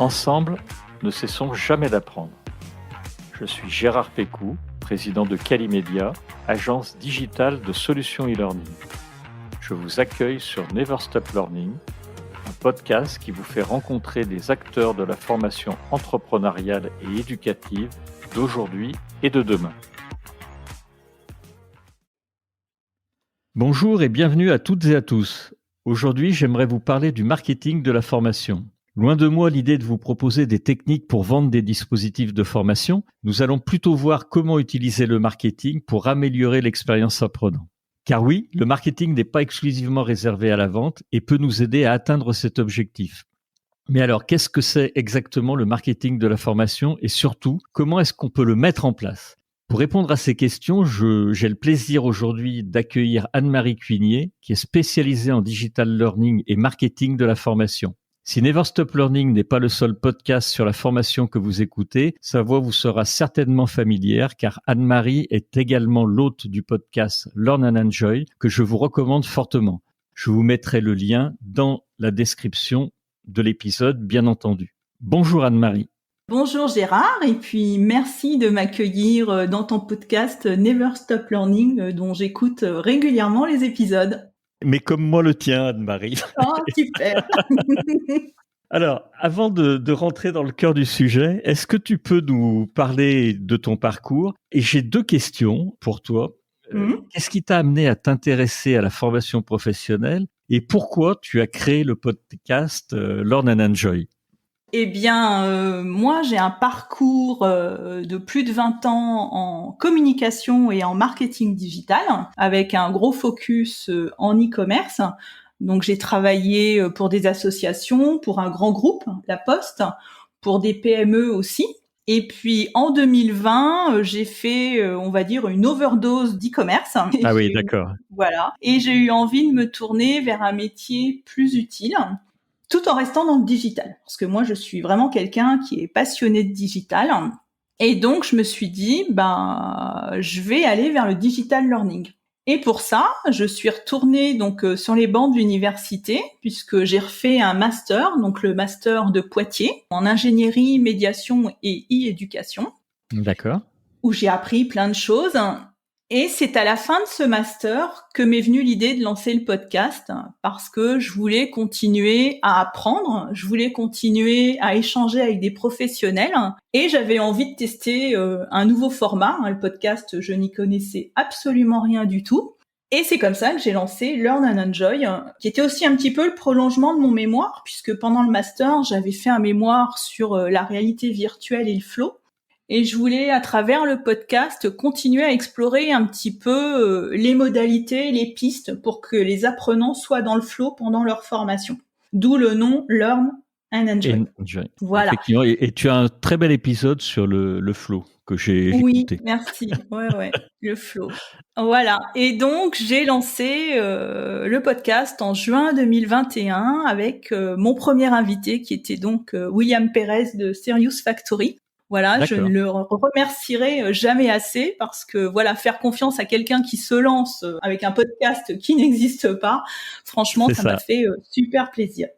Ensemble, ne cessons jamais d'apprendre. Je suis Gérard Pécou, président de Calimedia, agence digitale de solutions e-learning. Je vous accueille sur Never Stop Learning, un podcast qui vous fait rencontrer des acteurs de la formation entrepreneuriale et éducative d'aujourd'hui et de demain. Bonjour et bienvenue à toutes et à tous. Aujourd'hui, j'aimerais vous parler du marketing de la formation. Loin de moi l'idée de vous proposer des techniques pour vendre des dispositifs de formation, nous allons plutôt voir comment utiliser le marketing pour améliorer l'expérience apprenant. Car oui, le marketing n'est pas exclusivement réservé à la vente et peut nous aider à atteindre cet objectif. Mais alors, qu'est-ce que c'est exactement le marketing de la formation et surtout, comment est-ce qu'on peut le mettre en place ? Pour répondre à ces questions, j'ai le plaisir aujourd'hui d'accueillir Anne-Marie Cuinier, qui est spécialisée en digital learning et marketing de la formation. Si Never Stop Learning n'est pas le seul podcast sur la formation que vous écoutez, sa voix vous sera certainement familière car Anne-Marie est également l'hôte du podcast Learn and Enjoy que je vous recommande fortement. Je vous mettrai le lien dans la description de l'épisode, bien entendu. Bonjour Anne-Marie. Bonjour Gérard, et puis merci de m'accueillir dans ton podcast Never Stop Learning dont j'écoute régulièrement les épisodes. Mais comme moi le tien, Anne-Marie. Oh, super. Alors, avant de rentrer dans le cœur du sujet, est-ce que tu peux nous parler de ton parcours ? Et j'ai deux questions pour toi. Qu'est-ce qui t'a amené à t'intéresser à la formation professionnelle et pourquoi tu as créé le podcast Learn and Enjoy ? Eh bien, moi, j'ai un parcours de plus de 20 ans en communication et en marketing digital, avec un gros focus en e-commerce. Donc, j'ai travaillé pour des associations, pour un grand groupe, La Poste, pour des PME aussi. Et puis, en 2020, j'ai fait, on va dire, une overdose d'e-commerce. Ah oui, d'accord. Voilà. Et j'ai eu envie de me tourner vers un métier plus utile, tout en restant dans le digital. Parce que moi, je suis vraiment quelqu'un qui est passionné de digital. Et donc, je me suis dit, je vais aller vers le digital learning. Et pour ça, je suis retournée donc sur les bancs de l'université, puisque j'ai refait un master, donc le master de Poitiers, en ingénierie, médiation et e-éducation. D'accord. Où j'ai appris plein de choses. Et c'est à la fin de ce master que m'est venue l'idée de lancer le podcast parce que je voulais continuer à apprendre, je voulais continuer à échanger avec des professionnels et j'avais envie de tester un nouveau format. Le podcast, je n'y connaissais absolument rien du tout. Et c'est comme ça que j'ai lancé Learn and Enjoy, qui était aussi un petit peu le prolongement de mon mémoire puisque pendant le master, j'avais fait un mémoire sur la réalité virtuelle et le flow. Et je voulais, à travers le podcast, continuer à explorer un petit peu les modalités, les pistes pour que les apprenants soient dans le flow pendant leur formation. D'où le nom Learn and Enjoy. Voilà. Effectivement, et tu as un très bel épisode sur le flow que j'ai écouté. Oui, merci. Ouais, le flow. Voilà. Et donc, j'ai lancé le podcast en juin 2021 avec mon premier invité qui était donc William Perez de Serious Factory. Voilà, D'accord. Je ne le remercierai jamais assez parce que voilà, faire confiance à quelqu'un qui se lance avec un podcast qui n'existe pas, franchement, ça m'a fait super plaisir.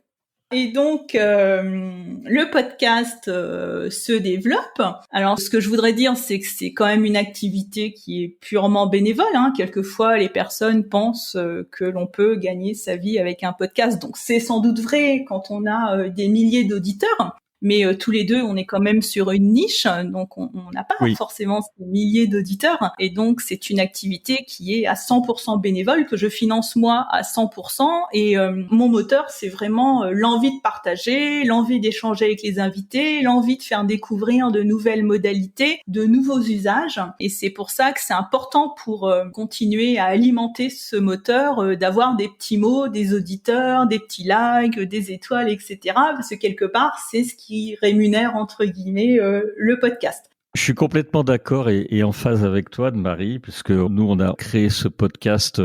Et donc, le podcast se développe. Alors, ce que je voudrais dire, c'est que c'est quand même une activité qui est purement bénévole. Quelquefois, les personnes pensent que l'on peut gagner sa vie avec un podcast. Donc, c'est sans doute vrai quand on a des milliers d'auditeurs. Mais tous les deux, on est quand même sur une niche, donc on n'a pas forcément ces milliers d'auditeurs. Et donc, c'est une activité qui est à 100% bénévole, que je finance moi à 100%. Et mon moteur, c'est vraiment l'envie de partager, l'envie d'échanger avec les invités, l'envie de faire découvrir de nouvelles modalités, de nouveaux usages. Et c'est pour ça que c'est important pour continuer à alimenter ce moteur, d'avoir des petits mots, des auditeurs, des petits likes, des étoiles, etc. Parce que quelque part, c'est ce qui rémunère entre guillemets le podcast. Je suis complètement d'accord et en phase avec toi, Anne-Marie, puisque nous, on a créé ce podcast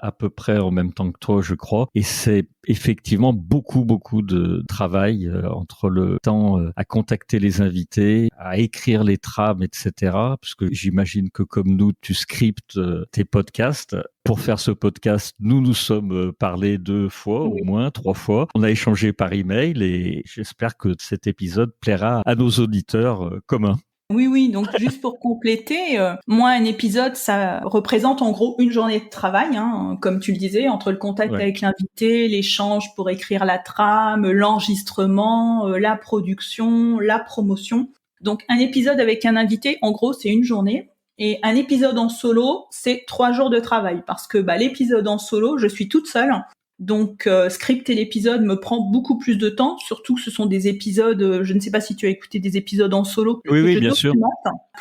à peu près en même temps que toi, je crois. Et c'est effectivement beaucoup de travail entre le temps à contacter les invités, à écrire les trames, etc. Puisque j'imagine que comme nous, tu scriptes tes podcasts. Pour faire ce podcast, nous sommes parlé 2 fois, au moins 3 fois. On a échangé par email et j'espère que cet épisode plaira à nos auditeurs communs. Oui, donc juste pour compléter, moi un épisode, ça représente en gros une journée de travail, hein, comme tu le disais, entre le contact avec l'invité, l'échange pour écrire la trame, l'enregistrement, la production, la promotion. Donc un épisode avec un invité, en gros, c'est une journée. Et un épisode en solo, c'est 3 jours de travail, parce que l'épisode en solo, je suis toute seule. Donc, scripter l'épisode me prend beaucoup plus de temps, surtout que ce sont des épisodes, je ne sais pas si tu as écouté des épisodes en solo que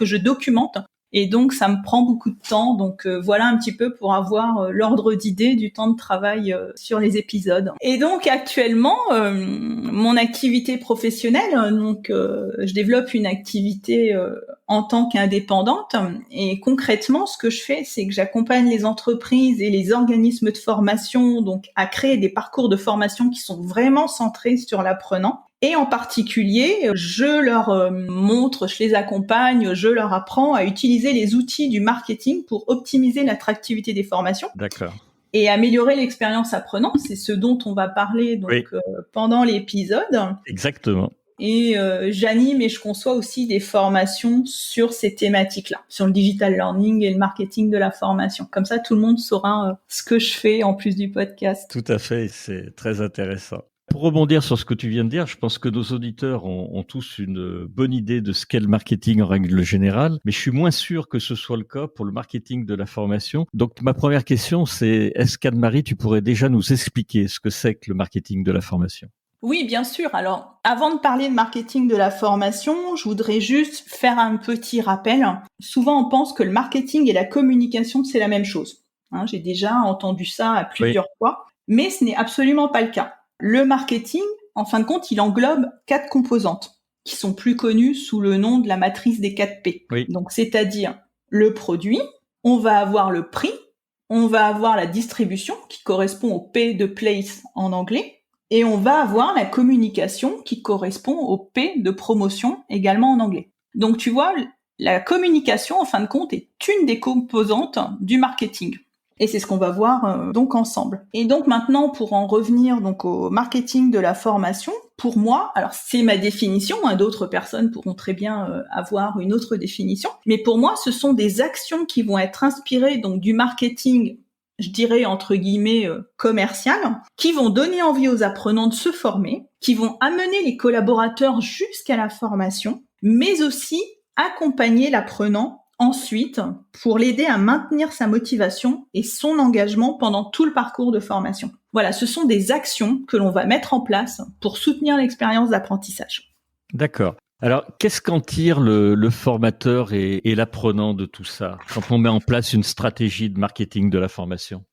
je documente. Et donc, ça me prend beaucoup de temps. Donc, voilà un petit peu pour avoir l'ordre d'idée du temps de travail sur les épisodes. Et donc, actuellement, mon activité professionnelle, je développe une activité en tant qu'indépendante. Et concrètement, ce que je fais, c'est que j'accompagne les entreprises et les organismes de formation donc à créer des parcours de formation qui sont vraiment centrés sur l'apprenant. Et en particulier, je leur montre, je les accompagne, je leur apprends à utiliser les outils du marketing pour optimiser l'attractivité des formations. D'accord. Et améliorer l'expérience apprenant. C'est ce dont on va parler donc pendant l'épisode. Exactement. Et j'anime et je conçois aussi des formations sur ces thématiques-là, sur le digital learning et le marketing de la formation. Comme ça, tout le monde saura ce que je fais en plus du podcast. Tout à fait, c'est très intéressant. Pour rebondir sur ce que tu viens de dire, je pense que nos auditeurs ont tous une bonne idée de ce qu'est le marketing en règle générale, mais je suis moins sûr que ce soit le cas pour le marketing de la formation. Donc ma première question, c'est est-ce qu'Anne-Marie, tu pourrais déjà nous expliquer ce que c'est que le marketing de la formation ? Oui, bien sûr. Alors, avant de parler de marketing de la formation, je voudrais juste faire un petit rappel. Souvent, on pense que le marketing et la communication, c'est la même chose. Hein, j'ai déjà entendu ça à plusieurs fois, mais ce n'est absolument pas le cas. Le marketing, en fin de compte, il englobe 4 composantes qui sont plus connues sous le nom de la matrice des 4 P. Donc, c'est-à-dire le produit, on va avoir le prix, on va avoir la distribution qui correspond au P de place en anglais, et on va avoir la communication qui correspond au P de promotion également en anglais. Donc, tu vois, la communication, en fin de compte, est une des composantes du marketing. Et c'est ce qu'on va voir donc ensemble. Et donc maintenant, pour en revenir donc au marketing de la formation, pour moi, alors c'est ma définition, d'autres personnes pourront très bien avoir une autre définition, mais pour moi, ce sont des actions qui vont être inspirées donc du marketing, je dirais entre guillemets commercial, qui vont donner envie aux apprenants de se former, qui vont amener les collaborateurs jusqu'à la formation, mais aussi accompagner l'apprenant ensuite pour l'aider à maintenir sa motivation et son engagement pendant tout le parcours de formation. Voilà, ce sont des actions que l'on va mettre en place pour soutenir l'expérience d'apprentissage. D'accord. Alors, qu'est-ce qu'en tire le formateur et l'apprenant de tout ça, quand on met en place une stratégie de marketing de la formation ?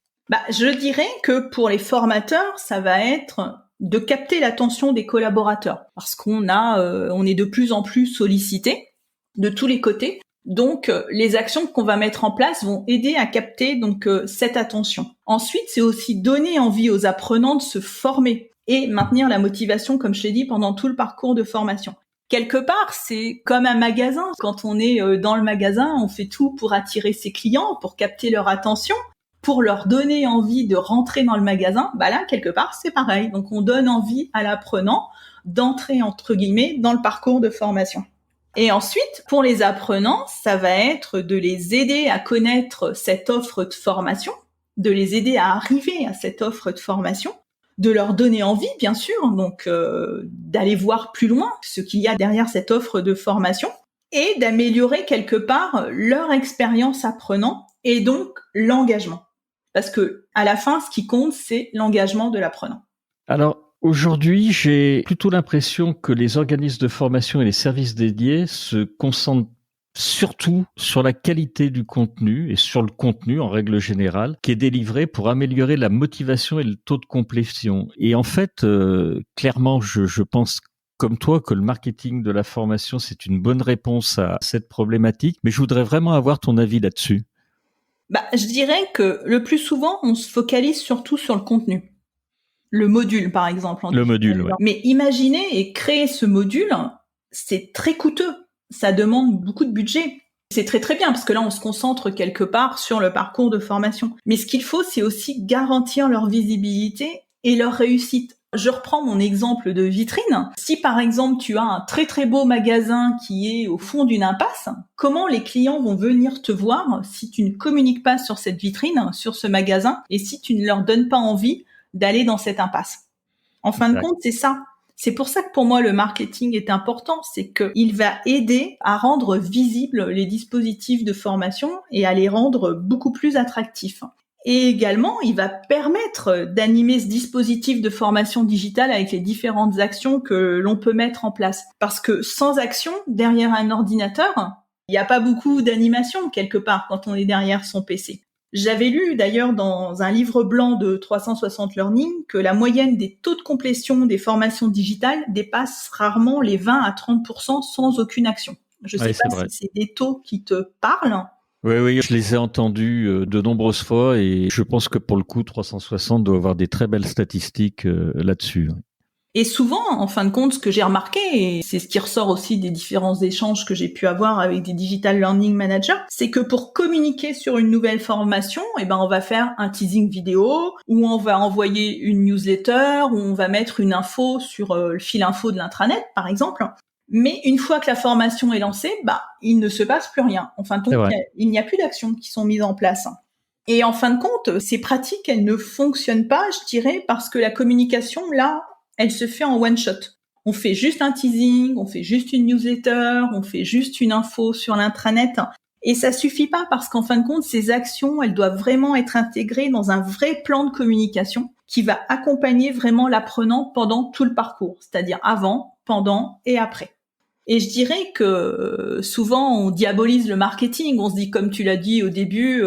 Je dirais que pour les formateurs, ça va être de capter l'attention des collaborateurs, parce qu'on est de plus en plus sollicité de tous les côtés. Donc, les actions qu'on va mettre en place vont aider à capter donc cette attention. Ensuite, c'est aussi donner envie aux apprenants de se former et maintenir la motivation, comme je l'ai dit, pendant tout le parcours de formation. Quelque part, c'est comme un magasin. Quand on est dans le magasin, on fait tout pour attirer ses clients, pour capter leur attention, pour leur donner envie de rentrer dans le magasin. Là, quelque part, c'est pareil. Donc, on donne envie à l'apprenant d'entrer, entre guillemets, dans le parcours de formation. Et ensuite, pour les apprenants, ça va être de les aider à connaître cette offre de formation, de les aider à arriver à cette offre de formation, de leur donner envie, bien sûr, donc d'aller voir plus loin ce qu'il y a derrière cette offre de formation, et d'améliorer quelque part leur expérience apprenant et donc l'engagement. Parce que à la fin, ce qui compte, c'est l'engagement de l'apprenant. Alors, aujourd'hui, j'ai plutôt l'impression que les organismes de formation et les services dédiés se concentrent surtout sur la qualité du contenu et sur le contenu en règle générale qui est délivré pour améliorer la motivation et le taux de complétion. Et en fait, clairement, je pense comme toi que le marketing de la formation, c'est une bonne réponse à cette problématique, mais je voudrais vraiment avoir ton avis là-dessus. Je dirais que le plus souvent, on se focalise surtout sur le contenu. Le module, par exemple. Le module, ouais. Mais imaginer et créer ce module, c'est très coûteux. Ça demande beaucoup de budget. C'est très très bien parce que là, on se concentre quelque part sur le parcours de formation. Mais ce qu'il faut, c'est aussi garantir leur visibilité et leur réussite. Je reprends mon exemple de vitrine. Si par exemple, tu as un très très beau magasin qui est au fond d'une impasse, comment les clients vont venir te voir si tu ne communiques pas sur cette vitrine, sur ce magasin, et si tu ne leur donnes pas envie d'aller dans cette impasse? En fin de compte, c'est ça. C'est pour ça que pour moi, le marketing est important. C'est qu'il va aider à rendre visibles les dispositifs de formation et à les rendre beaucoup plus attractifs. Et également, il va permettre d'animer ce dispositif de formation digitale avec les différentes actions que l'on peut mettre en place. Parce que sans action, derrière un ordinateur, il n'y a pas beaucoup d'animation quelque part quand on est derrière son PC. J'avais lu d'ailleurs dans un livre blanc de 360 Learning que la moyenne des taux de complétion des formations digitales dépasse rarement les 20 à 30% sans aucune action. Je sais pas si c'est des taux qui te parlent. Oui, je les ai entendus de nombreuses fois et je pense que pour le coup, 360 doit avoir des très belles statistiques là-dessus. Et souvent, en fin de compte, ce que j'ai remarqué, et c'est ce qui ressort aussi des différents échanges que j'ai pu avoir avec des digital learning managers, c'est que pour communiquer sur une nouvelle formation, on va faire un teasing vidéo, ou on va envoyer une newsletter, ou on va mettre une info sur le fil info de l'intranet, par exemple. Mais une fois que la formation est lancée, il ne se passe plus rien. En fin de compte, il n'y a plus d'actions qui sont mises en place. Et en fin de compte, ces pratiques, elles ne fonctionnent pas, je dirais, parce que la communication, là, elle se fait en one shot. On fait juste un teasing, on fait juste une newsletter, on fait juste une info sur l'intranet. Et ça suffit pas parce qu'en fin de compte, ces actions, elles doivent vraiment être intégrées dans un vrai plan de communication qui va accompagner vraiment l'apprenant pendant tout le parcours, c'est-à-dire avant, pendant et après. Et je dirais que souvent on diabolise le marketing, on se dit comme tu l'as dit au début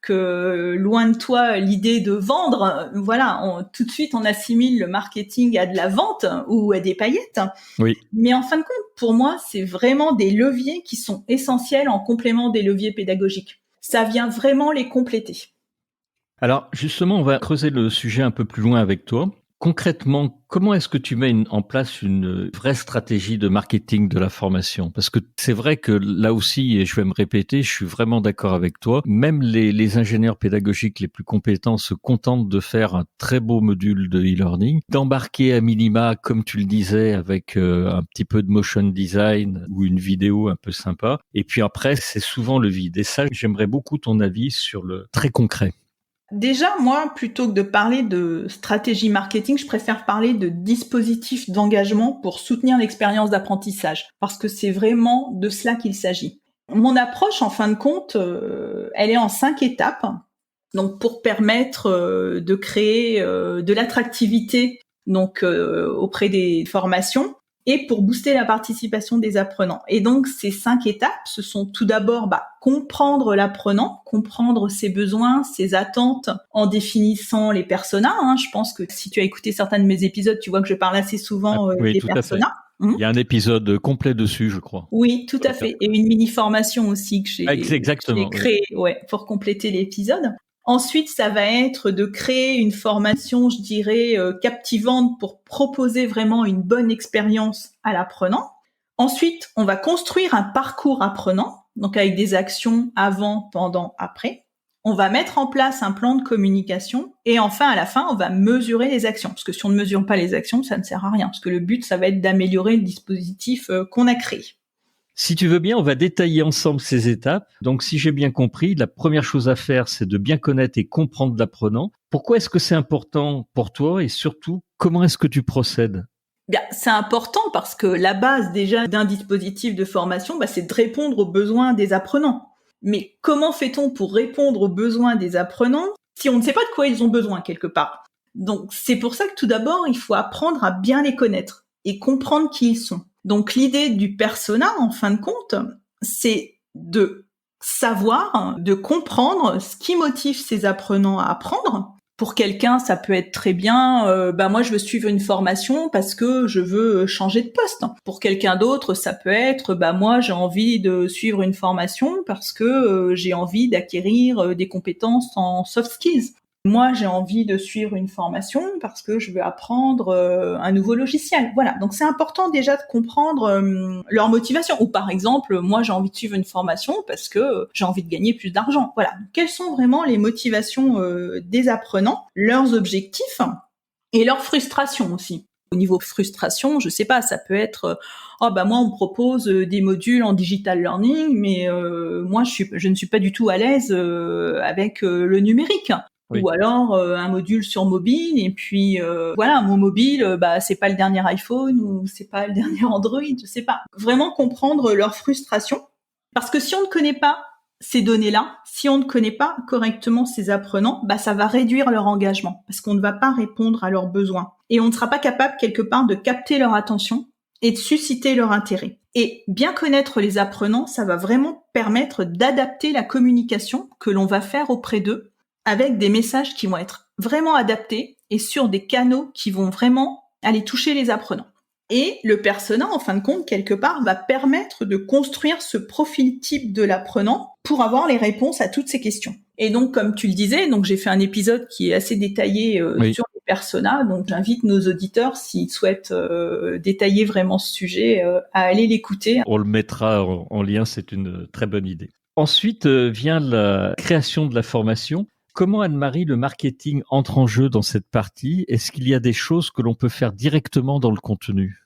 que loin de toi l'idée de vendre, tout de suite on assimile le marketing à de la vente ou à des paillettes. Oui. Mais en fin de compte, pour moi, c'est vraiment des leviers qui sont essentiels en complément des leviers pédagogiques. Ça vient vraiment les compléter. Alors justement, on va creuser le sujet un peu plus loin avec toi. Concrètement, comment est-ce que tu mets en place une vraie stratégie de marketing de la formation? Parce que c'est vrai que là aussi, et je vais me répéter, je suis vraiment d'accord avec toi, même les ingénieurs pédagogiques les plus compétents se contentent de faire un très beau module de e-learning, d'embarquer à minima, comme tu le disais, avec un petit peu de motion design ou une vidéo un peu sympa. Et puis après, c'est souvent le vide. Et ça, j'aimerais beaucoup ton avis sur le très concret. Déjà, moi, plutôt que de parler de stratégie marketing, je préfère parler de dispositifs d'engagement pour soutenir l'expérience d'apprentissage, parce que c'est vraiment de cela qu'il s'agit. Mon approche, en fin de compte, elle est en 5 étapes. Donc, pour permettre de créer de l'attractivité auprès des formations, et pour booster la participation des apprenants. Et donc, ces 5 étapes, ce sont tout d'abord comprendre l'apprenant, comprendre ses besoins, ses attentes, en définissant les personas. Je pense que si tu as écouté certains de mes épisodes, tu vois que je parle assez souvent des personas. Il y a un épisode complet dessus, je crois. Oui, tout à fait. Et une mini-formation aussi que j'ai créée pour compléter l'épisode. Ensuite, ça va être de créer une formation, je dirais, captivante pour proposer vraiment une bonne expérience à l'apprenant. Ensuite, on va construire un parcours apprenant, donc avec des actions avant, pendant, après. On va mettre en place un plan de communication et enfin, à la fin, on va mesurer les actions. Parce que si on ne mesure pas les actions, ça ne sert à rien. Parce que le but, ça va être d'améliorer le dispositif qu'on a créé. Si tu veux bien, on va détailler ensemble ces étapes. Donc, si j'ai bien compris, la première chose à faire, c'est de bien connaître et comprendre l'apprenant. Pourquoi est-ce que c'est important pour toi et surtout, comment est-ce que tu procèdes ? Bien, c'est important parce que la base déjà d'un dispositif de formation, c'est de répondre aux besoins des apprenants. Mais comment fait-on pour répondre aux besoins des apprenants si on ne sait pas de quoi ils ont besoin quelque part ? Donc, c'est pour ça que tout d'abord, il faut apprendre à bien les connaître et comprendre qui ils sont. Donc, l'idée du persona, en fin de compte, c'est de savoir, de comprendre ce qui motive ces apprenants à apprendre Pour quelqu'un, ça peut être très bien, moi je veux suivre une formation parce que je veux changer de poste. Pour quelqu'un d'autre, ça peut être, moi j'ai envie de suivre une formation parce que j'ai envie d'acquérir des compétences en soft skills. Moi, j'ai envie de suivre une formation parce que je veux apprendre un nouveau logiciel. Voilà, donc c'est important déjà de comprendre leur motivation. Ou par exemple, moi, j'ai envie de suivre une formation parce que j'ai envie de gagner plus d'argent. Voilà, donc, quelles sont vraiment les motivations des apprenants, leurs objectifs et leurs frustrations aussi. Au niveau frustration, je sais pas, ça peut être moi on me propose des modules en digital learning, mais moi je ne suis pas du tout à l'aise avec le numérique. Oui. Ou alors un module sur mobile et puis mon mobile c'est pas le dernier iPhone ou c'est pas le dernier Android, je sais pas. Vraiment comprendre leur frustration parce que si on ne connaît pas ces données-là, si on ne connaît pas correctement ces apprenants, ça va réduire leur engagement parce qu'on ne va pas répondre à leurs besoins et on ne sera pas capable quelque part de capter leur attention et de susciter leur intérêt. Et bien connaître les apprenants, ça va vraiment permettre d'adapter la communication que l'on va faire auprès d'eux avec des messages qui vont être vraiment adaptés et sur des canaux qui vont vraiment aller toucher les apprenants. Et le persona, en fin de compte, quelque part, va permettre de construire ce profil type de l'apprenant pour avoir les réponses à toutes ces questions. Et donc, comme tu le disais, j'ai fait un épisode qui est assez détaillé sur les personas. Donc, j'invite nos auditeurs, s'ils souhaitent détailler vraiment ce sujet, à aller l'écouter. On le mettra en lien, c'est une très bonne idée. Ensuite vient la création de la formation. Comment, Anne-Marie, le marketing entre en jeu dans cette partie ? Est-ce qu'il y a des choses que l'on peut faire directement dans le contenu ?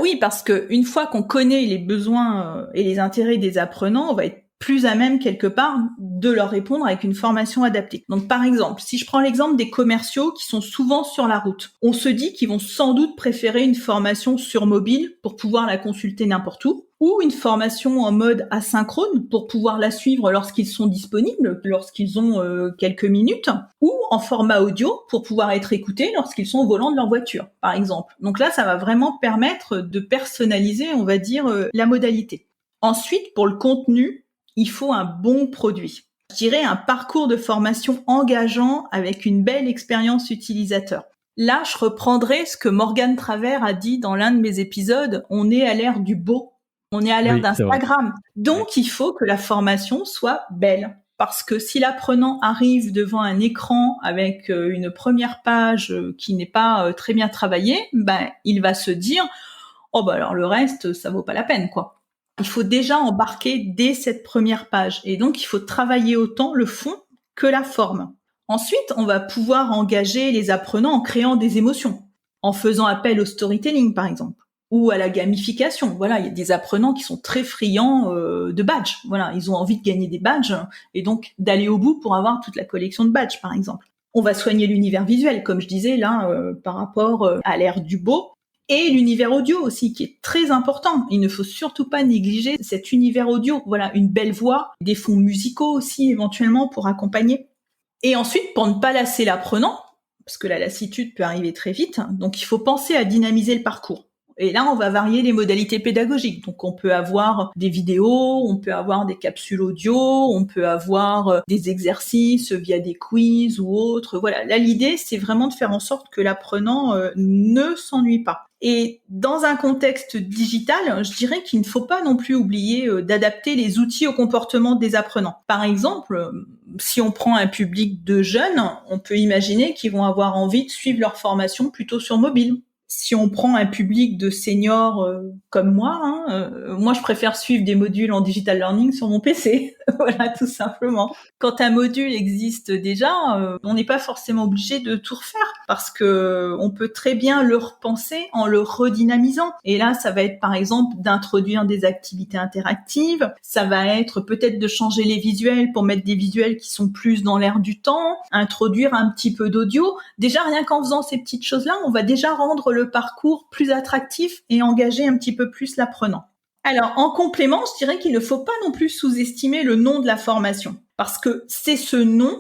Oui, parce que une fois qu'on connaît les besoins et les intérêts des apprenants, on va être plus à même quelque part de leur répondre avec une formation adaptée. Donc par exemple, si je prends l'exemple des commerciaux qui sont souvent sur la route, on se dit qu'ils vont sans doute préférer une formation sur mobile pour pouvoir la consulter n'importe où, ou une formation en mode asynchrone pour pouvoir la suivre lorsqu'ils sont disponibles, lorsqu'ils ont quelques minutes, ou en format audio pour pouvoir être écoutés lorsqu'ils sont au volant de leur voiture, par exemple. Donc là, ça va vraiment permettre de personnaliser, on va dire, la modalité. Ensuite, pour le contenu, il faut un bon produit. Je dirais un parcours de formation engageant avec une belle expérience utilisateur. Là, je reprendrai ce que Morgane Travers a dit dans l'un de mes épisodes, on est à l'ère du beau. On est à l'ère d'Instagram. Donc, il faut que la formation soit belle. Parce que si l'apprenant arrive devant un écran avec une première page qui n'est pas très bien travaillée, il va se dire « alors le reste, ça vaut pas la peine, quoi ». Il faut déjà embarquer dès cette première page. Et donc, il faut travailler autant le fond que la forme. Ensuite, on va pouvoir engager les apprenants en créant des émotions, en faisant appel au storytelling, par exemple. Ou à la gamification. Voilà, il y a des apprenants qui sont très friands de badges. Voilà, ils ont envie de gagner des badges et donc d'aller au bout pour avoir toute la collection de badges, par exemple. On va soigner l'univers visuel, comme je disais là, par rapport à l'ère du beau. Et l'univers audio aussi, qui est très important. Il ne faut surtout pas négliger cet univers audio. Voilà, une belle voix, des fonds musicaux aussi éventuellement pour accompagner. Et ensuite, pour ne pas lasser l'apprenant, parce que la lassitude peut arriver très vite, donc il faut penser à dynamiser le parcours. Et là, on va varier les modalités pédagogiques. Donc, on peut avoir des vidéos, on peut avoir des capsules audio, on peut avoir des exercices via des quiz ou autres. Voilà. Là, l'idée, c'est vraiment de faire en sorte que l'apprenant ne s'ennuie pas. Et dans un contexte digital, je dirais qu'il ne faut pas non plus oublier d'adapter les outils au comportement des apprenants. Par exemple, si on prend un public de jeunes, on peut imaginer qu'ils vont avoir envie de suivre leur formation plutôt sur mobile. Si on prend un public de seniors comme moi, moi je préfère suivre des modules en digital learning sur mon PC. Voilà, tout simplement. Quand un module existe déjà, on n'est pas forcément obligé de tout refaire parce que on peut très bien le repenser en le redynamisant. Et là, ça va être par exemple d'introduire des activités interactives, ça va être peut-être de changer les visuels pour mettre des visuels qui sont plus dans l'air du temps, introduire un petit peu d'audio. Déjà, rien qu'en faisant ces petites choses-là, on va déjà rendre le parcours plus attractif et engager un petit peu plus l'apprenant. Alors, en complément, je dirais qu'il ne faut pas non plus sous-estimer le nom de la formation, parce que c'est ce nom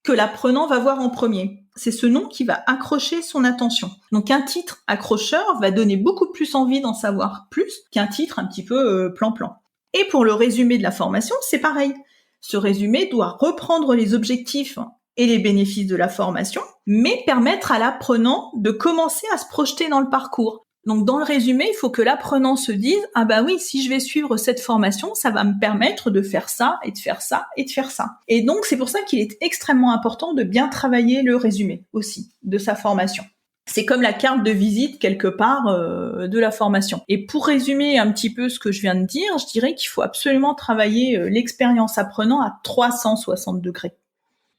que l'apprenant va voir en premier. C'est ce nom qui va accrocher son attention. Donc, un titre accrocheur va donner beaucoup plus envie d'en savoir plus qu'un titre un petit peu plan-plan. Et pour le résumé de la formation, c'est pareil. Ce résumé doit reprendre les objectifs et les bénéfices de la formation, mais permettre à l'apprenant de commencer à se projeter dans le parcours. Donc, dans le résumé, il faut que l'apprenant se dise « Ah bah oui, si je vais suivre cette formation, ça va me permettre de faire ça et de faire ça et de faire ça. » Et donc, c'est pour ça qu'il est extrêmement important de bien travailler le résumé aussi de sa formation. C'est comme la carte de visite quelque part de la formation. Et pour résumer un petit peu ce que je viens de dire, je dirais qu'il faut absolument travailler l'expérience apprenant à 360 degrés.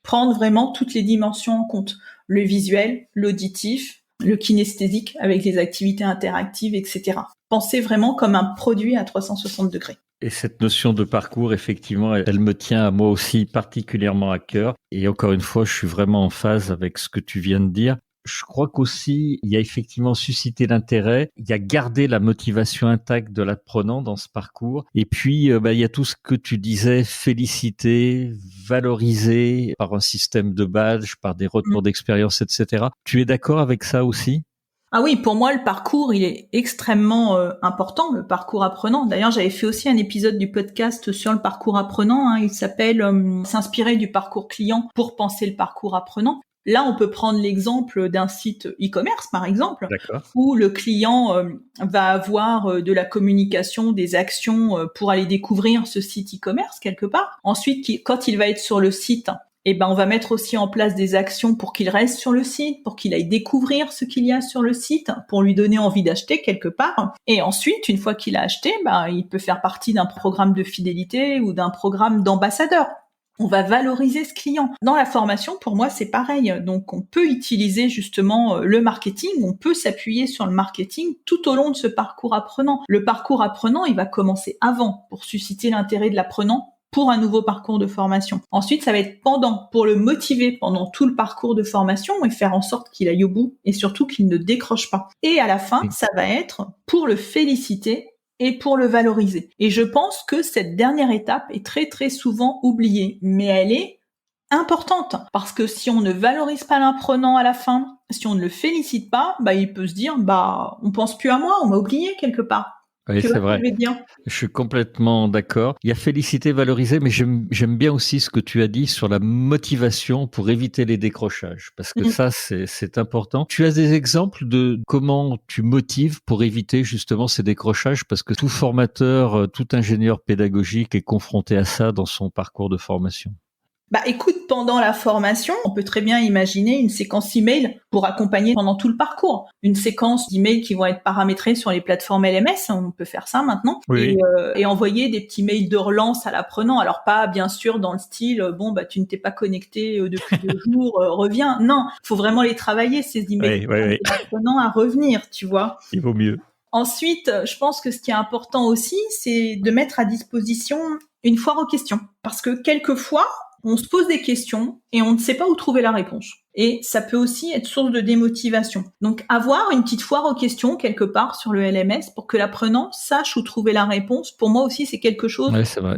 Prendre vraiment toutes les dimensions en compte. Le visuel, l'auditif, le kinesthésique avec les activités interactives, etc. Penser vraiment comme un produit à 360 degrés. Et cette notion de parcours, effectivement, elle me tient à moi aussi particulièrement à cœur. Et encore une fois, je suis vraiment en phase avec ce que tu viens de dire. Je crois qu'aussi, il y a effectivement suscité l'intérêt, il y a gardé la motivation intacte de l'apprenant dans ce parcours. Et puis, il y a tout ce que tu disais, féliciter, valoriser par un système de badge, par des retours d'expérience, etc. Tu es d'accord avec ça aussi ? Ah oui, pour moi, le parcours, il est extrêmement important, le parcours apprenant. D'ailleurs, j'avais fait aussi un épisode du podcast sur le parcours apprenant. Il s'appelle « S'inspirer du parcours client pour penser le parcours apprenant ». Là, on peut prendre l'exemple d'un site e-commerce, par exemple, où le client va avoir de la communication, des actions pour aller découvrir ce site e-commerce quelque part. Ensuite, quand il va être sur le site, on va mettre aussi en place des actions pour qu'il reste sur le site, pour qu'il aille découvrir ce qu'il y a sur le site, pour lui donner envie d'acheter quelque part. Et ensuite, une fois qu'il a acheté, il peut faire partie d'un programme de fidélité ou d'un programme d'ambassadeur. On va valoriser ce client. Dans la formation, pour moi, c'est pareil. Donc, on peut utiliser justement le marketing, on peut s'appuyer sur le marketing tout au long de ce parcours apprenant. Le parcours apprenant, il va commencer avant pour susciter l'intérêt de l'apprenant pour un nouveau parcours de formation. Ensuite, ça va être pendant, pour le motiver pendant tout le parcours de formation et faire en sorte qu'il aille au bout et surtout qu'il ne décroche pas. Et à la fin, ça va être pour le féliciter et pour le valoriser. Et je pense que cette dernière étape est très très souvent oubliée, mais elle est importante parce que si on ne valorise pas l'apprenant à la fin, si on ne le félicite pas, il peut se dire on pense plus à moi, on m'a oublié quelque part. Oui, c'est vrai. Je suis complètement d'accord. Il y a féliciter, valoriser, mais j'aime bien aussi ce que tu as dit sur la motivation pour éviter les décrochages, parce que ça, c'est important. Tu as des exemples de comment tu motives pour éviter justement ces décrochages, parce que tout formateur, tout ingénieur pédagogique est confronté à ça dans son parcours de formation. Écoute, pendant la formation, on peut très bien imaginer une séquence email pour accompagner pendant tout le parcours. Une séquence d'emails qui vont être paramétrées sur les plateformes LMS, on peut faire ça maintenant, et envoyer des petits mails de relance à l'apprenant. Alors pas bien sûr dans le style tu ne t'es pas connecté depuis 2 jours, reviens. Non, faut vraiment les travailler ces emails pour l'apprenant à revenir, tu vois. Il vaut mieux. Ensuite, je pense que ce qui est important aussi, c'est de mettre à disposition une foire aux questions, parce que quelquefois on se pose des questions et on ne sait pas où trouver la réponse. Et ça peut aussi être source de démotivation. Donc, avoir une petite foire aux questions quelque part sur le LMS pour que l'apprenant sache où trouver la réponse, pour moi aussi, c'est quelque chose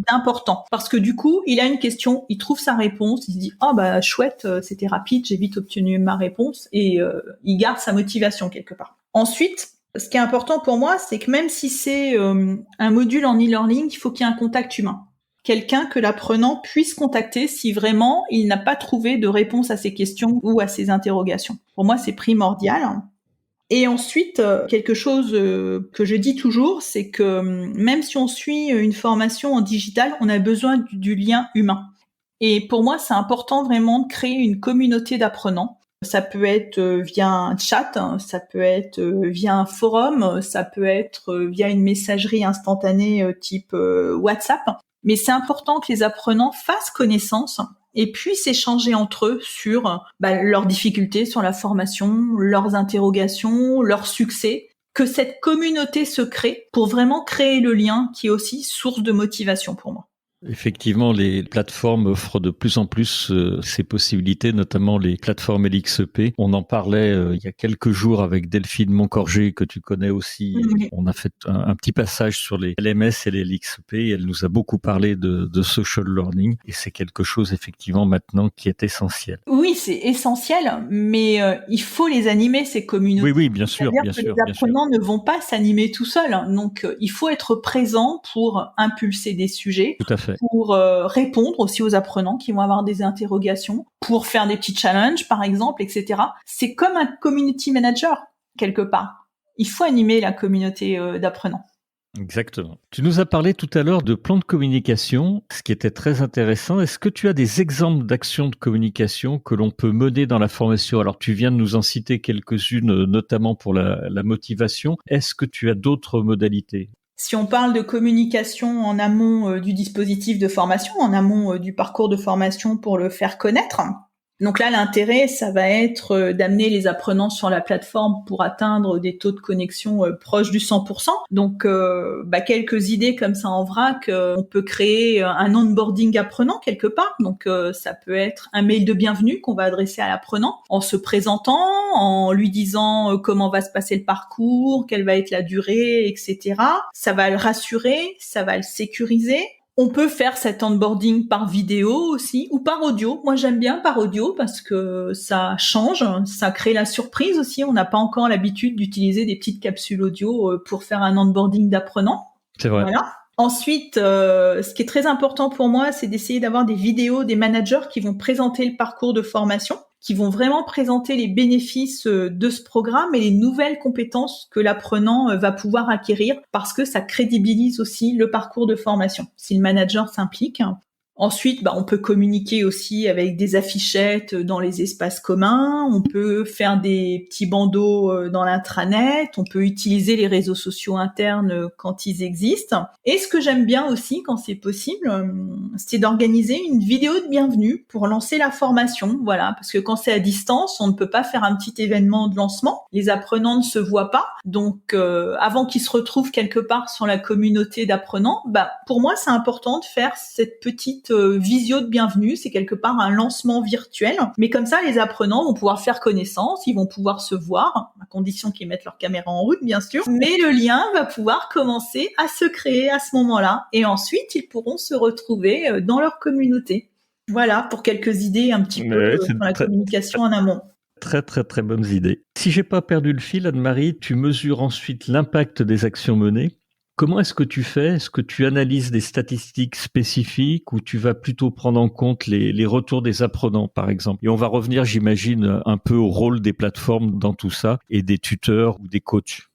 d'important. Parce que du coup, il a une question, il trouve sa réponse, il se dit « Oh chouette, c'était rapide, j'ai vite obtenu ma réponse » et il garde sa motivation quelque part. Ensuite, ce qui est important pour moi, c'est que même si c'est un module en e-learning, il faut qu'il y ait un contact humain. Quelqu'un que l'apprenant puisse contacter si vraiment il n'a pas trouvé de réponse à ses questions ou à ses interrogations. Pour moi, c'est primordial. Et ensuite, quelque chose que je dis toujours, c'est que même si on suit une formation en digital, on a besoin du lien humain. Et pour moi, c'est important vraiment de créer une communauté d'apprenants. Ça peut être via un chat, ça peut être via un forum, ça peut être via une messagerie instantanée type WhatsApp. Mais c'est important que les apprenants fassent connaissance et puissent échanger entre eux sur leurs difficultés sur la formation, leurs interrogations, leurs succès, que cette communauté se crée pour vraiment créer le lien qui est aussi source de motivation pour moi. Effectivement, les plateformes offrent de plus en plus ces possibilités, notamment les plateformes LXEP. On en parlait il y a quelques jours avec Delphine Moncorgé, que tu connais aussi. On a fait un petit passage sur les LMS et les LXEP et elle nous a beaucoup parlé de social learning et c'est quelque chose effectivement maintenant qui est essentiel. Oui, c'est essentiel, mais il faut les animer, ces communautés. Oui, bien sûr. Les apprenants ne vont pas s'animer tout seuls, donc il faut être présent pour impulser des sujets. Tout à fait. fait. Pour répondre aussi aux apprenants qui vont avoir des interrogations, pour faire des petits challenges, par exemple, etc. C'est comme un community manager, quelque part. Il faut animer la communauté d'apprenants. Exactement. Tu nous as parlé tout à l'heure de plans de communication, ce qui était très intéressant. Est-ce que tu as des exemples d'actions de communication que l'on peut mener dans la formation? Alors, tu viens de nous en citer quelques-unes, notamment pour la motivation. Est-ce que tu as d'autres modalités? Si on parle de communication en amont du dispositif de formation, en amont du parcours de formation pour le faire connaître, donc là, l'intérêt, ça va être d'amener les apprenants sur la plateforme pour atteindre des taux de connexion proches du 100%. Donc, quelques idées comme ça en vrac. On peut créer un onboarding apprenant quelque part. Donc, ça peut être un mail de bienvenue qu'on va adresser à l'apprenant en se présentant, en lui disant comment va se passer le parcours, quelle va être la durée, etc. Ça va le rassurer, ça va le sécuriser. On peut faire cet onboarding par vidéo aussi ou par audio. Moi, j'aime bien par audio parce que ça change, ça crée la surprise aussi. On n'a pas encore l'habitude d'utiliser des petites capsules audio pour faire un onboarding d'apprenants. C'est vrai. Voilà. Ensuite, ce qui est très important pour moi, c'est d'essayer d'avoir des vidéos des managers qui vont présenter le parcours de formation, qui vont vraiment présenter les bénéfices de ce programme et les nouvelles compétences que l'apprenant va pouvoir acquérir parce que ça crédibilise aussi le parcours de formation, si le manager s'implique. Ensuite, on peut communiquer aussi avec des affichettes dans les espaces communs, on peut faire des petits bandeaux dans l'intranet, on peut utiliser les réseaux sociaux internes quand ils existent. Et ce que j'aime bien aussi, quand c'est possible, c'est d'organiser une vidéo de bienvenue pour lancer la formation. Voilà, parce que quand c'est à distance, on ne peut pas faire un petit événement de lancement. Les apprenants ne se voient pas. Donc, avant qu'ils se retrouvent quelque part sur la communauté d'apprenants, pour moi, c'est important de faire cette petite visio de bienvenue, c'est quelque part un lancement virtuel, mais comme ça les apprenants vont pouvoir faire connaissance, ils vont pouvoir se voir, à condition qu'ils mettent leur caméra en route bien sûr, mais le lien va pouvoir commencer à se créer à ce moment-là, et ensuite ils pourront se retrouver dans leur communauté. Voilà, pour quelques idées un petit peu sur la communication en amont. Très, très, très bonnes idées. Si j'ai pas perdu le fil, Anne-Marie, tu mesures ensuite l'impact des actions menées. Comment est-ce que tu fais? Est-ce que tu analyses des statistiques spécifiques ou tu vas plutôt prendre en compte les retours des apprenants, par exemple? Et on va revenir, j'imagine, un peu au rôle des plateformes dans tout ça et des tuteurs ou des coachs.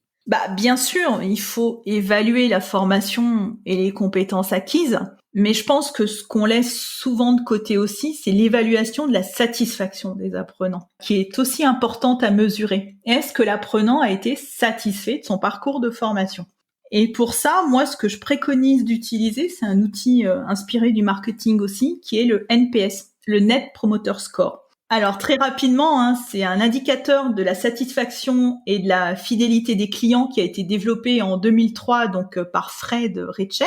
Bien sûr, il faut évaluer la formation et les compétences acquises, mais je pense que ce qu'on laisse souvent de côté aussi, c'est l'évaluation de la satisfaction des apprenants, qui est aussi importante à mesurer. Est-ce que l'apprenant a été satisfait de son parcours de formation? Et pour ça, moi, ce que je préconise d'utiliser, c'est un outil inspiré du marketing aussi, qui est le NPS, le Net Promoter Score. Alors, très rapidement, c'est un indicateur de la satisfaction et de la fidélité des clients qui a été développé en 2003, donc par Fred Rachel.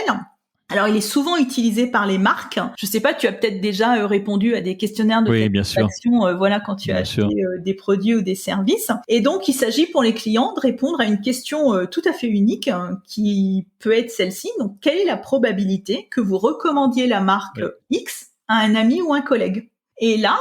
Alors, il est souvent utilisé par les marques. Je sais pas, tu as peut-être déjà répondu à des questionnaires de satisfaction, quand tu as acheté des produits ou des services. Et donc, il s'agit pour les clients de répondre à une question tout à fait unique qui peut être celle-ci. Donc, quelle est la probabilité que vous recommandiez la marque X à un ami ou un collègue? Et là,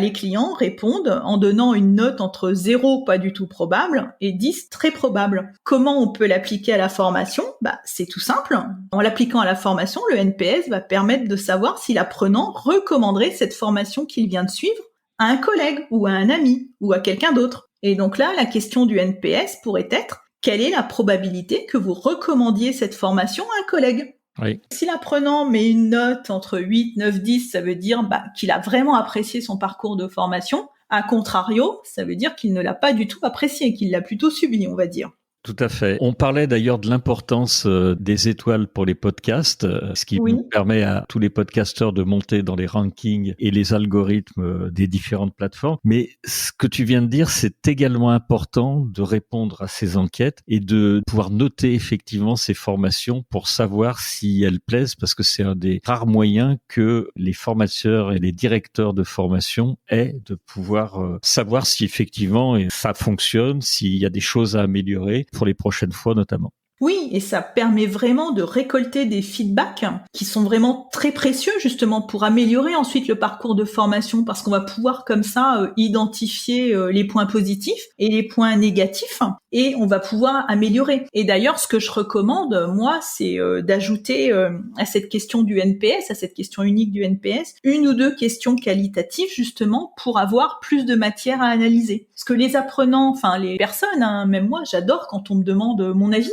les clients répondent en donnant une note entre 0, pas du tout probable, et 10, très probable. Comment on peut l'appliquer à la formation? C'est tout simple. En l'appliquant à la formation, le NPS va permettre de savoir si l'apprenant recommanderait cette formation qu'il vient de suivre à un collègue ou à un ami ou à quelqu'un d'autre. Et donc là, la question du NPS pourrait être: quelle est la probabilité que vous recommandiez cette formation à un collègue? Oui. Si l'apprenant met une note entre 8, 9, 10, ça veut dire qu'il a vraiment apprécié son parcours de formation. A contrario, ça veut dire qu'il ne l'a pas du tout apprécié, qu'il l'a plutôt subi, on va dire. Tout à fait. On parlait d'ailleurs de l'importance des étoiles pour les podcasts, ce qui nous permet à tous les podcasteurs de monter dans les rankings et les algorithmes des différentes plateformes. Mais ce que tu viens de dire, c'est également important de répondre à ces enquêtes et de pouvoir noter effectivement ces formations pour savoir si elles plaisent, parce que c'est un des rares moyens que les formateurs et les directeurs de formation aient de pouvoir savoir si effectivement ça fonctionne, s'il y a des choses à améliorer pour les prochaines fois notamment. Oui, et ça permet vraiment de récolter des feedbacks qui sont vraiment très précieux justement pour améliorer ensuite le parcours de formation, parce qu'on va pouvoir comme ça identifier les points positifs et les points négatifs et on va pouvoir améliorer. Et d'ailleurs, ce que je recommande, moi, c'est d'ajouter à cette question du NPS, à cette question unique du NPS, 1 ou 2 questions qualitatives justement pour avoir plus de matière à analyser. Parce que les apprenants, enfin les personnes, même moi, j'adore quand on me demande mon avis,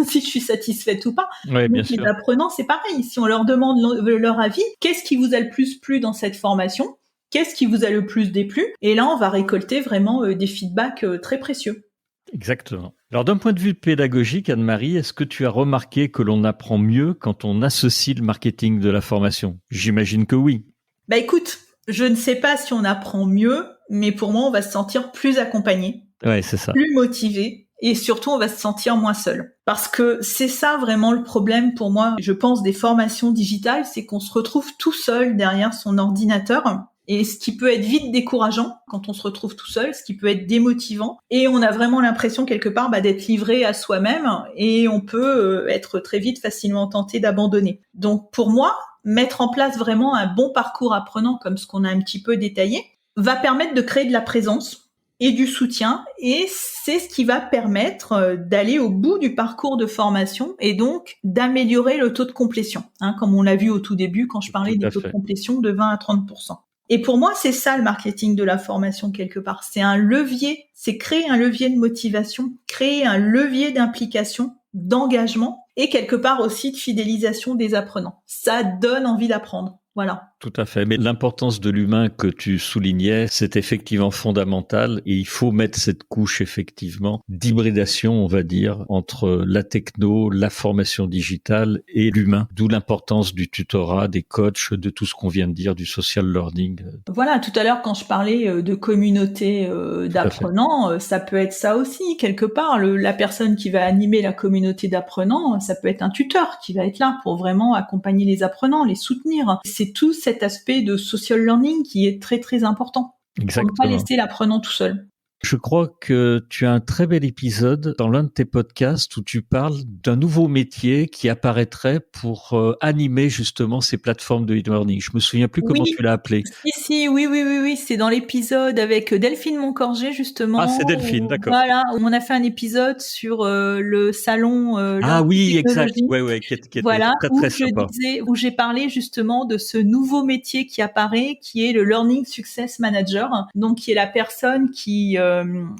si je suis satisfaite ou pas. Oui, bien Donc les sûr. apprenants, c'est pareil. Si on leur demande leur avis, qu'est-ce qui vous a le plus plu dans cette formation ? Qu'est-ce qui vous a le plus déplu ? Et là, on va récolter vraiment des feedbacks très précieux. Exactement. Alors d'un point de vue pédagogique, Anne-Marie, est-ce que tu as remarqué que l'on apprend mieux quand on associe le marketing de la formation ? J'imagine que oui. Bah écoute, je ne sais pas si on apprend mieux, mais pour moi, on va se sentir plus accompagné, Ouais, c'est ça. plus motivé. Et surtout, on va se sentir moins seul. Parce que c'est ça vraiment le problème pour moi, je pense, des formations digitales, c'est qu'on se retrouve tout seul derrière son ordinateur. Et ce qui peut être vite décourageant quand on se retrouve tout seul, ce qui peut être démotivant. Et on a vraiment l'impression quelque part d'être livré à soi-même et on peut être très vite facilement tenté d'abandonner. Donc pour moi, mettre en place vraiment un bon parcours apprenant comme ce qu'on a un petit peu détaillé va permettre de créer de la présence et du soutien, et c'est ce qui va permettre d'aller au bout du parcours de formation et donc d'améliorer le taux de complétion, comme on l'a vu au tout début quand je parlais des taux de complétion de 20 à 30%. Et pour moi, c'est ça le marketing de la formation quelque part. C'est un levier, c'est créer un levier de motivation, créer un levier d'implication, d'engagement et quelque part aussi de fidélisation des apprenants. Ça donne envie d'apprendre. Voilà. Tout à fait. Mais l'importance de l'humain que tu soulignais, c'est effectivement fondamental et il faut mettre cette couche effectivement d'hybridation, on va dire, entre la techno, la formation digitale et l'humain. D'où l'importance du tutorat, des coachs, de tout ce qu'on vient de dire, du social learning. Voilà, tout à l'heure quand je parlais de communauté d'apprenants, ça peut être ça aussi quelque part. La personne qui va animer la communauté d'apprenants, ça peut être un tuteur qui va être là pour vraiment accompagner les apprenants, les soutenir. C'est tout cet aspect de social learning qui est très très important. Exactement. Pour ne pas laisser l'apprenant tout seul. Je crois que tu as un très bel épisode dans l'un de tes podcasts où tu parles d'un nouveau métier qui apparaîtrait pour animer justement ces plateformes de e-learning. Je me souviens plus comment tu l'as appelé. Oui, c'est dans l'épisode avec Delphine Moncorgé justement. Ah, c'est Delphine, d'accord. Voilà, on a fait un épisode sur le salon. Ah oui, exact. Ouais, qui était voilà, très sympa. Où j'ai parlé justement de ce nouveau métier qui apparaît, qui est le Learning Success Manager, donc qui est la personne qui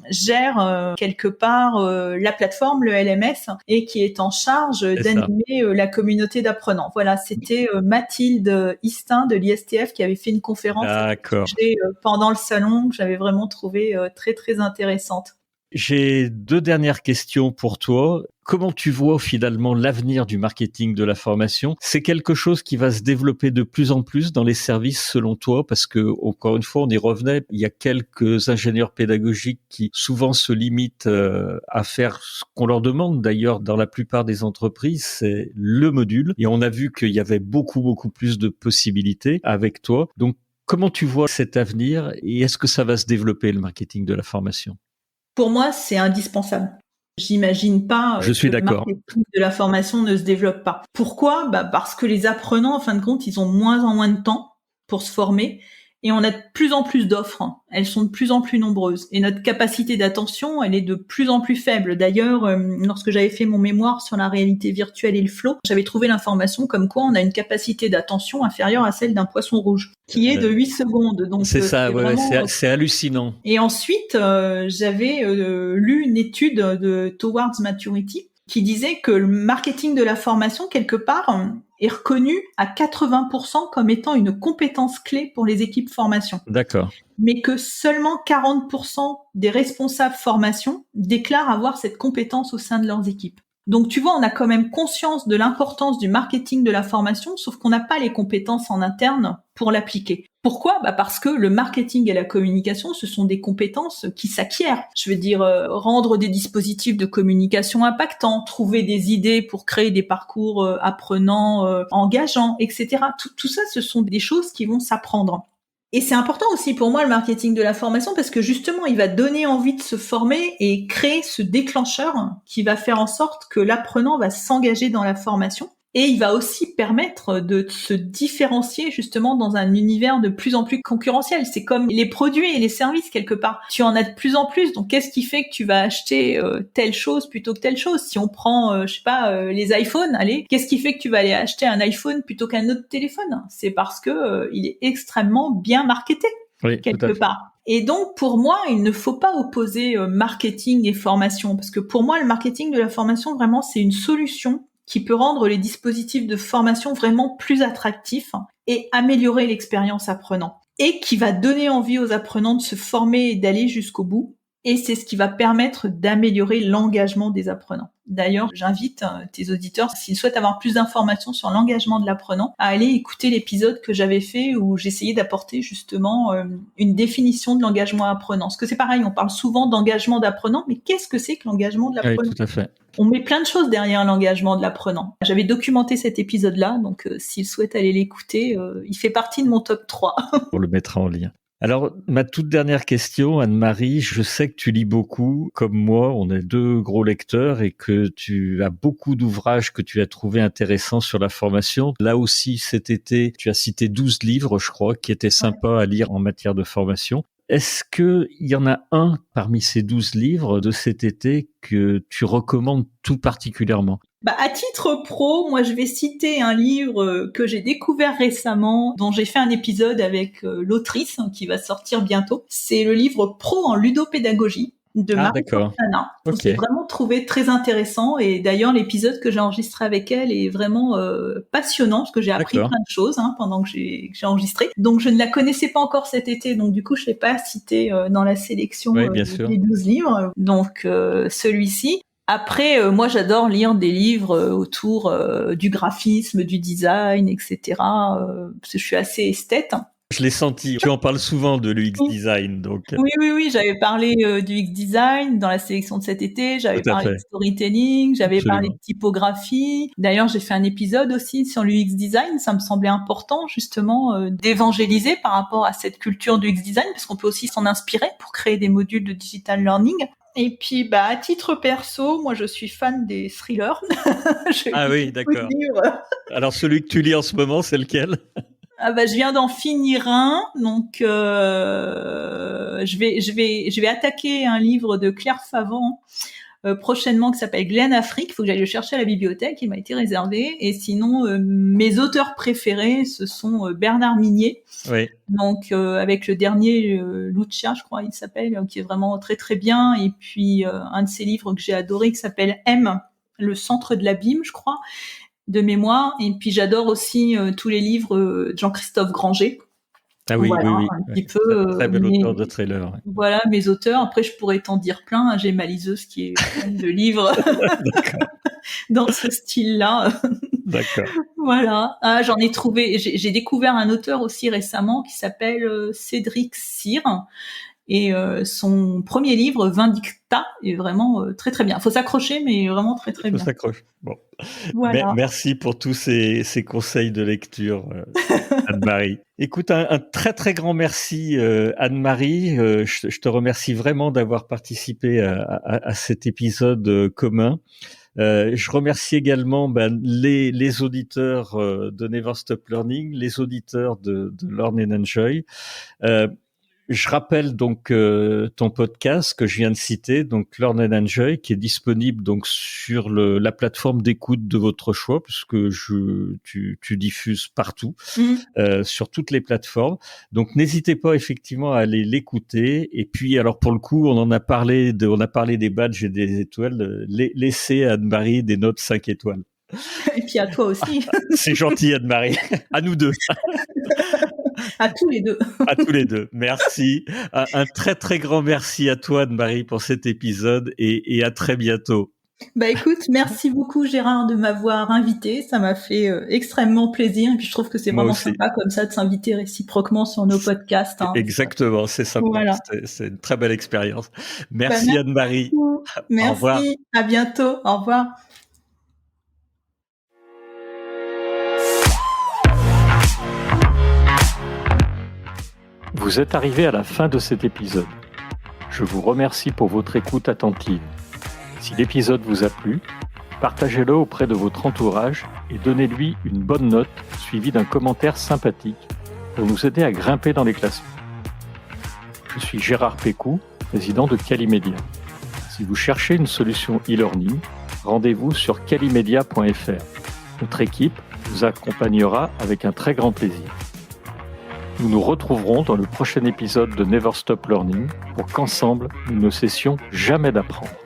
gère quelque part la plateforme, le LMS, et qui est en charge d'animer la communauté d'apprenants. Voilà, c'était Mathilde Istin de l'ISTF qui avait fait une conférence pendant le salon que j'avais vraiment trouvé très très intéressante. J'ai 2 dernières questions pour toi. Comment tu vois finalement l'avenir du marketing de la formation ? C'est quelque chose qui va se développer de plus en plus dans les services selon toi, parce que encore une fois, on y revenait, il y a quelques ingénieurs pédagogiques qui souvent se limitent à faire ce qu'on leur demande d'ailleurs dans la plupart des entreprises, c'est le module. Et on a vu qu'il y avait beaucoup plus de possibilités avec toi. Donc, comment tu vois cet avenir et est-ce que ça va se développer le marketing de la formation ? Pour moi, c'est indispensable. J'imagine pas que le marketing de la formation ne se développe pas. Pourquoi ? Parce que les apprenants, en fin de compte, ils ont moins en moins de temps pour se former et on a de plus en plus d'offres. Elles sont de plus en plus nombreuses et notre capacité d'attention, elle est de plus en plus faible. D'ailleurs, lorsque j'avais fait mon mémoire sur la réalité virtuelle et le flow, j'avais trouvé l'information comme quoi on a une capacité d'attention inférieure à celle d'un poisson rouge, qui est de 8 secondes. Donc c'est ça, c'est hallucinant. Et ensuite, j'avais lu une étude de Towards Maturity qui disait que le marketing de la formation, quelque part, est reconnu à 80% comme étant une compétence clé pour les équipes formation. D'accord. Mais que seulement 40% des responsables formation déclarent avoir cette compétence au sein de leurs équipes. Donc tu vois, on a quand même conscience de l'importance du marketing de la formation, sauf qu'on n'a pas les compétences en interne pour l'appliquer. Pourquoi ? Parce que le marketing et la communication, ce sont des compétences qui s'acquièrent. Je veux dire, rendre des dispositifs de communication impactants, trouver des idées pour créer des parcours apprenants, engageants, etc. Tout ça, ce sont des choses qui vont s'apprendre. Et c'est important aussi pour moi le marketing de la formation parce que justement, il va donner envie de se former et créer ce déclencheur qui va faire en sorte que l'apprenant va s'engager dans la formation. Et il va aussi permettre de se différencier justement dans un univers de plus en plus concurrentiel. C'est comme les produits et les services quelque part. Tu en as de plus en plus. Donc qu'est-ce qui fait que tu vas acheter telle chose plutôt que telle chose? Si on prend, les iPhones, allez, qu'est-ce qui fait que tu vas aller acheter un iPhone plutôt qu'un autre téléphone? C'est parce que il est extrêmement bien marketé quelque part. Et donc, pour moi, il ne faut pas opposer marketing et formation. Parce que pour moi, le marketing de la formation, vraiment, c'est une solution qui peut rendre les dispositifs de formation vraiment plus attractifs et améliorer l'expérience apprenant. Et qui va donner envie aux apprenants de se former et d'aller jusqu'au bout. Et c'est ce qui va permettre d'améliorer l'engagement des apprenants. D'ailleurs, j'invite tes auditeurs, s'ils souhaitent avoir plus d'informations sur l'engagement de l'apprenant, à aller écouter l'épisode que j'avais fait où j'essayais d'apporter justement une définition de l'engagement apprenant. Parce que c'est pareil, on parle souvent d'engagement d'apprenant, mais qu'est-ce que c'est que l'engagement de l'apprenant? Oui, tout à fait. On met plein de choses derrière l'engagement de l'apprenant. J'avais documenté cet épisode-là, donc s'ils souhaitent aller l'écouter, il fait partie de mon top 3. On le mettra en lien. Alors, ma toute dernière question, Anne-Marie, je sais que tu lis beaucoup, comme moi, on est deux gros lecteurs et que tu as beaucoup d'ouvrages que tu as trouvés intéressants sur la formation. Là aussi, cet été, tu as cité 12 livres, je crois, qui étaient sympas à lire en matière de formation. Est-ce qu'il y en a un parmi ces 12 livres de cet été que tu recommandes tout particulièrement? À titre pro, moi je vais citer un livre que j'ai découvert récemment, dont j'ai fait un épisode avec l'autrice qui va sortir bientôt. C'est le livre Pro en ludopédagogie de Marie Fontana. Okay. J'ai vraiment trouvé très intéressant et d'ailleurs l'épisode que j'ai enregistré avec elle est vraiment passionnant parce que j'ai appris plein de choses pendant que j'ai enregistré. Donc je ne la connaissais pas encore cet été, donc du coup je l'ai pas cité dans la sélection des 12 livres. Donc celui-ci. Après, moi, j'adore lire des livres autour du graphisme, du design, etc. Parce que je suis assez esthète. Je l'ai senti. Tu en parles souvent de l'UX design, donc. Oui. J'avais parlé du UX design dans la sélection de cet été. J'avais parlé de storytelling. J'avais parlé de typographie. D'ailleurs, j'ai fait un épisode aussi sur l'UX design. Ça me semblait important, justement, d'évangéliser par rapport à cette culture du UX design, parce qu'on peut aussi s'en inspirer pour créer des modules de digital learning. Et puis, à titre perso, moi, je suis fan des thrillers. Ah oui, d'accord. Alors, celui que tu lis en ce moment, c'est lequel? Je viens d'en finir un, donc je vais attaquer un livre de Claire Favant prochainement qui s'appelle Glen Afrique. Il faut que j'aille le chercher à la bibliothèque, il m'a été réservé. Et sinon, mes auteurs préférés, ce sont Bernard Minier. Oui. Donc avec le dernier Lucia, je crois, il s'appelle, qui est vraiment très très bien. Et puis un de ses livres que j'ai adoré qui s'appelle M, le centre de l'abîme, je crois, de mémoire. Et puis j'adore aussi tous les livres de Jean-Christophe Granger. Ah oui, voilà, oui. Un petit peu, très bel auteur de thriller. Voilà, mes auteurs. Après, je pourrais t'en dire plein. J'ai ma liseuse qui est pleine de livres dans ce style-là. D'accord. Voilà. J'en ai trouvé. J'ai découvert un auteur aussi récemment qui s'appelle Cédric Cyr. Et son premier livre, Vindicta, est vraiment très très bien. Faut s'accrocher, mais vraiment très très bien. Faut s'accrocher. Bon. Voilà. Merci pour tous ces conseils de lecture, Anne-Marie. Écoute, un très très grand merci, Anne-Marie. Je te remercie vraiment d'avoir participé à cet épisode commun. Je remercie également les auditeurs de Never Stop Learning, les auditeurs de Learn and Enjoy. Je rappelle donc ton podcast que je viens de citer, donc Learn and Enjoy, qui est disponible donc sur la plateforme d'écoute de votre choix, puisque tu diffuses partout, sur toutes les plateformes. Donc n'hésitez pas effectivement à aller l'écouter. Et puis alors pour le coup, on a parlé des badges et des étoiles. Laissez à Anne-Marie des notes 5 étoiles. Et puis à toi aussi. C'est gentil, Anne-Marie. À nous deux. À tous les deux. À tous les deux. Merci. Un très, très grand merci à toi, Anne-Marie, pour cet épisode et à très bientôt. Écoute, merci beaucoup, Gérard, de m'avoir invité. Ça m'a fait extrêmement plaisir. Et puis, je trouve que c'est vraiment sympa comme ça de s'inviter réciproquement sur nos podcasts. Exactement. C'est sympa. Voilà. C'est une très belle expérience. Merci, Anne-Marie. Merci. Au revoir. À bientôt. Au revoir. Vous êtes arrivé à la fin de cet épisode. Je vous remercie pour votre écoute attentive. Si l'épisode vous a plu, partagez-le auprès de votre entourage et donnez-lui une bonne note suivie d'un commentaire sympathique pour nous aider à grimper dans les classements. Je suis Gérard Pécou, président de Calimedia. Si vous cherchez une solution e-learning, rendez-vous sur calimedia.fr. Notre équipe vous accompagnera avec un très grand plaisir. Nous nous retrouverons dans le prochain épisode de Never Stop Learning pour qu'ensemble, nous ne cessions jamais d'apprendre.